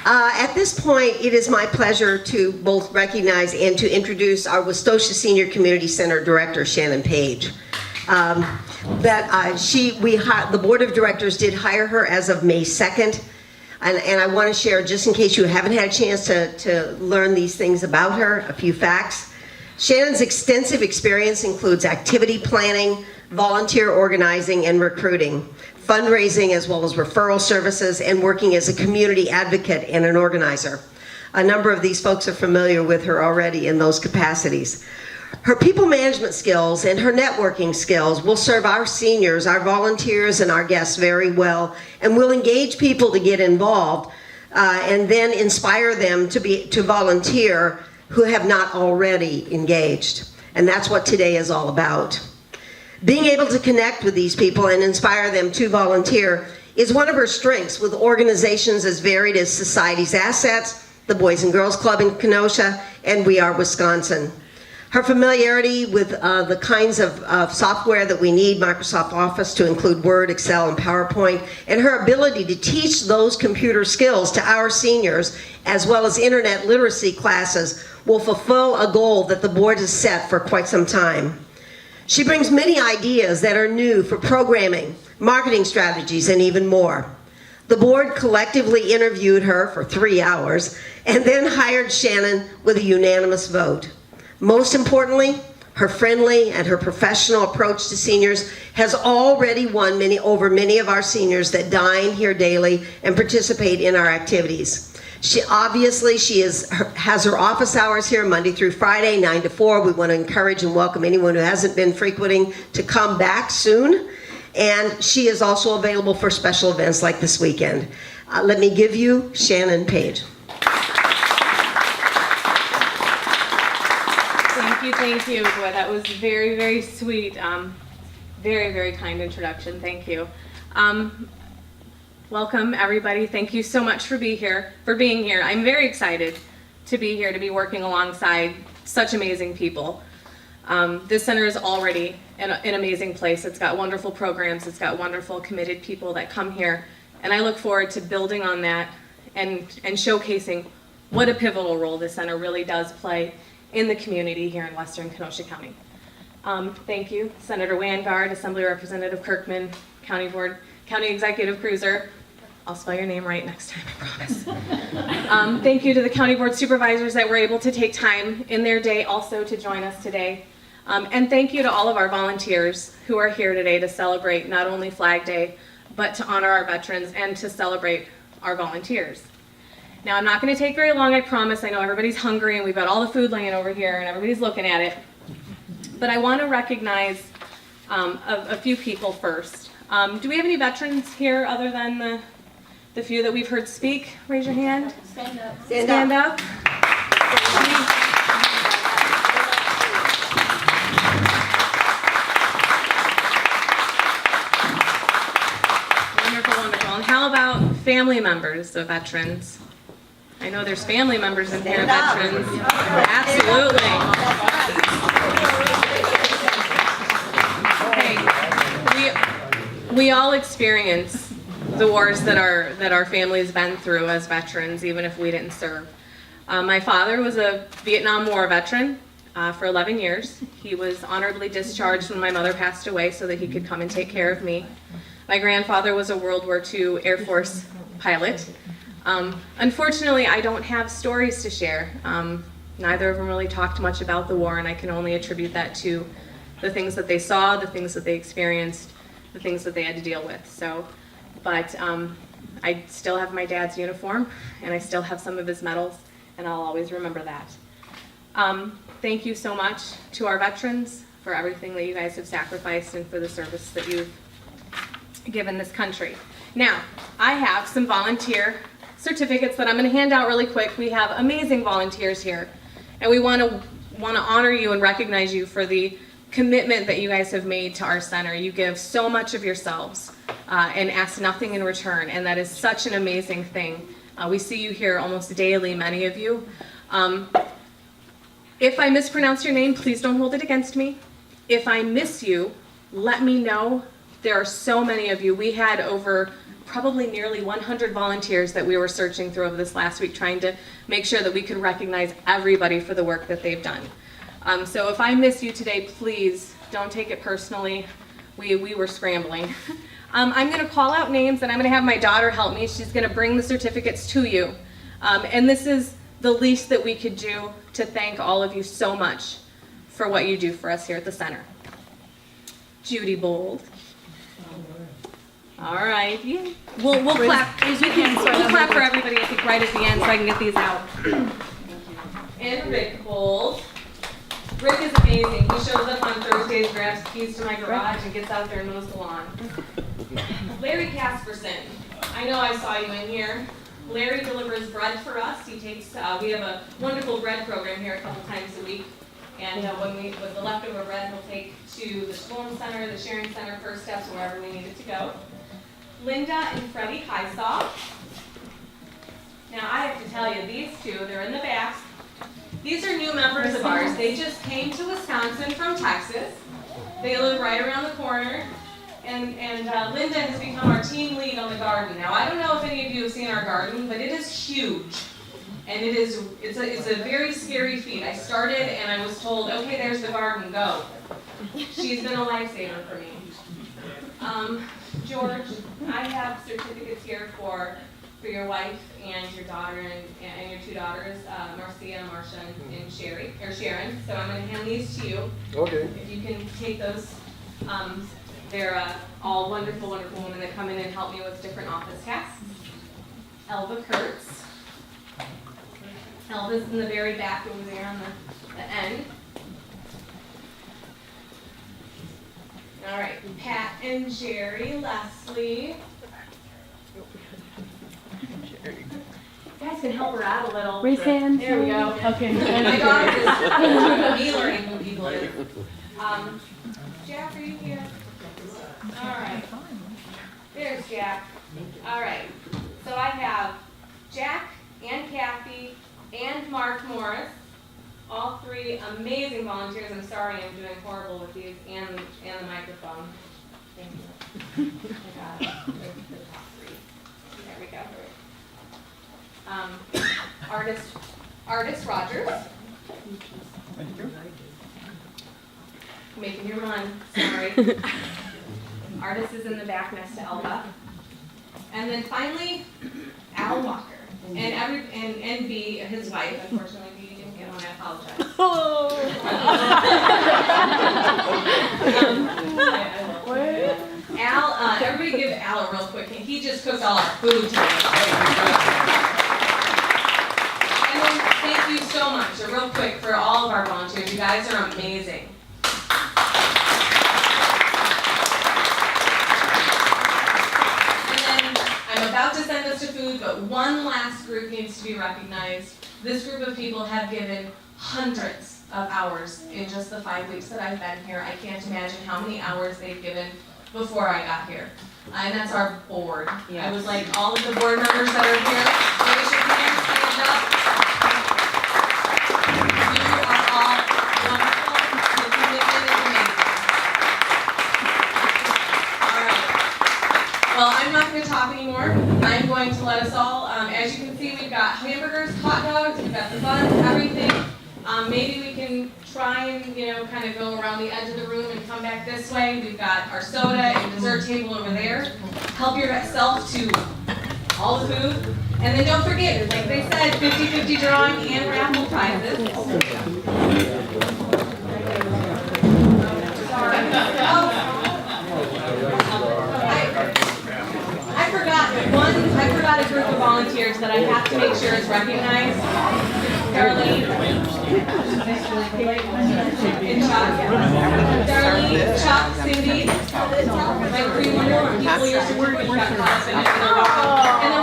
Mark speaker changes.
Speaker 1: At this point, it is my pleasure to both recognize and to introduce our Westosha Senior Community Center Director, Shanon Page. The Board of Directors did hire her as of May 2nd, and I want to share, just in case you haven't had a chance to learn these things about her, a few facts. Shanon's extensive experience includes activity planning, volunteer organizing and recruiting, fundraising as well as referral services, and working as a community advocate and an organizer. A number of these folks are familiar with her already in those capacities. Her people management skills and her networking skills will serve our seniors, our volunteers, and our guests very well, and will engage people to get involved and then inspire them to volunteer who have not already engaged. And that's what today is all about. Being able to connect with these people and inspire them to volunteer is one of her strengths with organizations as varied as Society's Assets, the Boys and Girls Club in Kenosha, and We Are Wisconsin. Her familiarity with the kinds of software that we need, Microsoft Office to include Word, Excel, and PowerPoint, and her ability to teach those computer skills to our seniors, as well as internet literacy classes, will fulfill a goal that the board has set for quite some time. She brings many ideas that are new for programming, marketing strategies, and even more. The board collectively interviewed her for 3 hours and then hired Shanon with a unanimous vote. Most importantly, her friendly and her professional approach to seniors has already won over many of our seniors that dine here daily and participate in our activities. She has her office hours here Monday through Friday, 9 to 4. We want to encourage and welcome anyone who hasn't been frequenting to come back soon. And she is also available for special events like this weekend. Let me give you Shanon Page.
Speaker 2: Thank you. Boy, that was very, very sweet. Very, very kind introduction. Thank you. Welcome, everybody. Thank you so much for being here. I'm very excited to be here, to be working alongside such amazing people. This center is already an amazing place. It's got wonderful programs. It's got wonderful, committed people that come here. And I look forward to building on that and showcasing what a pivotal role this center really does play in the community here in Western Kenosha County. Thank you, Senator Wangard, Assembly Representative Kirkman, County Executive Cruiser. I'll spell your name right next time, I promise. Thank you to the County Board Supervisors that were able to take time in their day also to join us today. And thank you to all of our volunteers who are here today to celebrate not only Flag Day, but to honor our veterans and to celebrate our volunteers. Now, I'm not going to take very long, I promise. I know everybody's hungry and we've got all the food laying over here and everybody's looking at it. But I want to recognize a few people first. Do we have any veterans here other than the few that we've heard speak? Raise your hand.
Speaker 1: Stand up.
Speaker 2: Stand up. Wonderful, wonderful. And how about family members of veterans? I know there's family members in here, veterans. Absolutely. Okay. We all experience the wars that our family's been through as veterans, even if we didn't serve. My father was a Vietnam War veteran for 11 years. He was honorably discharged when my mother passed away so that he could come and take care of me. My grandfather was a World War II Air Force pilot. Unfortunately, I don't have stories to share. Neither of them really talked much about the war, and I can only attribute that to the things that they saw, the things that they experienced, the things that they had to deal with. But I still have my dad's uniform, and I still have some of his medals, and I'll always remember that. Thank you so much to our veterans for everything that you guys have sacrificed and for the service that you've given this country. Now, I have some volunteer certificates that I'm going to hand out really quick. We have amazing volunteers here, and we want to honor you and recognize you for the commitment that you guys have made to our center. You give so much of yourselves and ask nothing in return, and that is such an amazing thing. We see you here almost daily, many of you. If I mispronounce your name, please don't hold it against me. If I miss you, let me know There are so many of you. We had over probably nearly 100 volunteers that we were searching through over this last week, trying to make sure that we could recognize everybody for the work that they've done. So if I miss you today, please don't take it personally. We were scrambling. I'm going to call out names, and I'm going to have my daughter help me. She's going to bring the certificates to you. And this is the least that we could do to thank all of you so much for what you do for us here at the center. Judy Bold. All right. Yeah. We'll clap. We'll clap for everybody, I think, right at the end so I can get these out. And Rick Bold. Rick is amazing. He shows up on Thursdays, grabs keys to my garage, and gets out there and mows the lawn. Larry Casperson. I know I saw you in here. Larry delivers bread for us. He takes. We have a wonderful bread program here a couple times a week. And with the leftover bread, we'll take to the Storm Center, the Sharing Center, First Steps, wherever we need it to go. Linda and Freddie Hysaw. Now I have to tell you, these two, they're in the back. These are new members of ours. They just came to Wisconsin from Texas. They live right around the corner. And Linda has become our team lead on the garden. Now I don't know if any of you have seen our garden, but it is huge. And it's a very scary feat. I started and I was told, okay, there's the garden, go. She's been a lifesaver for me. George, I have certificates here for your wife and your daughter and your two daughters, Marcia, Marcia, and Sharon. So I'm going to hand these to you.
Speaker 3: Okay.
Speaker 2: If you can take those. They're all wonderful, wonderful women that come in and help me with different office tasks. Elva Kurtz. Elva's in the very back over there on the end. All right, Pat and Jerry, Leslie. You guys can help her out a little.
Speaker 4: Raise hands.
Speaker 2: There we go.
Speaker 4: Okay.
Speaker 2: My daughter is me learning who people is. Jack, are you here? All right. There's Jack. All right. So I have Jack and Kathy and Mark Morris. All three amazing volunteers. I'm sorry I'm doing horrible with these and the microphone. Thank you. I got it. There's the top three. There we go. Artist Rogers.
Speaker 3: Thank you.
Speaker 2: Making you run. Sorry. Artist is in the back next to Elba. And then finally, Al Walker. And B, his wife. Unfortunately, B didn't get on. I apologize. Al, everybody give Al a real quick. He just cooked all our food today. And then thank you so much, real quick, for all of our volunteers. You guys are amazing. I'm about to send us to food, but one last group needs to be recognized. This group of people have given hundreds of hours in just the 5 weeks that I've been here. I can't imagine how many hours they've given before I got here. And that's our board. Yes. I would like all of the board members that are here, raise your hands, stand up. You are all wonderful. The commitment is amazing. All right. Well, I'm not going to talk anymore. I'm going to let us all, as you can see, we've got hamburgers, hot dogs, we've got the buns, everything. Maybe we can try and, kind of go around the edge of the room and come back this way. We've got our soda and dessert table over there. Help yourself to all the food. And then don't forget, like they said, 50-50 drawing and raffle prizes. I forgot a group of volunteers that I have to make sure is recognized. Darlene and Chuck. Darlene, Chuck, Cindy, my 3 wonderful people you're supporting. And then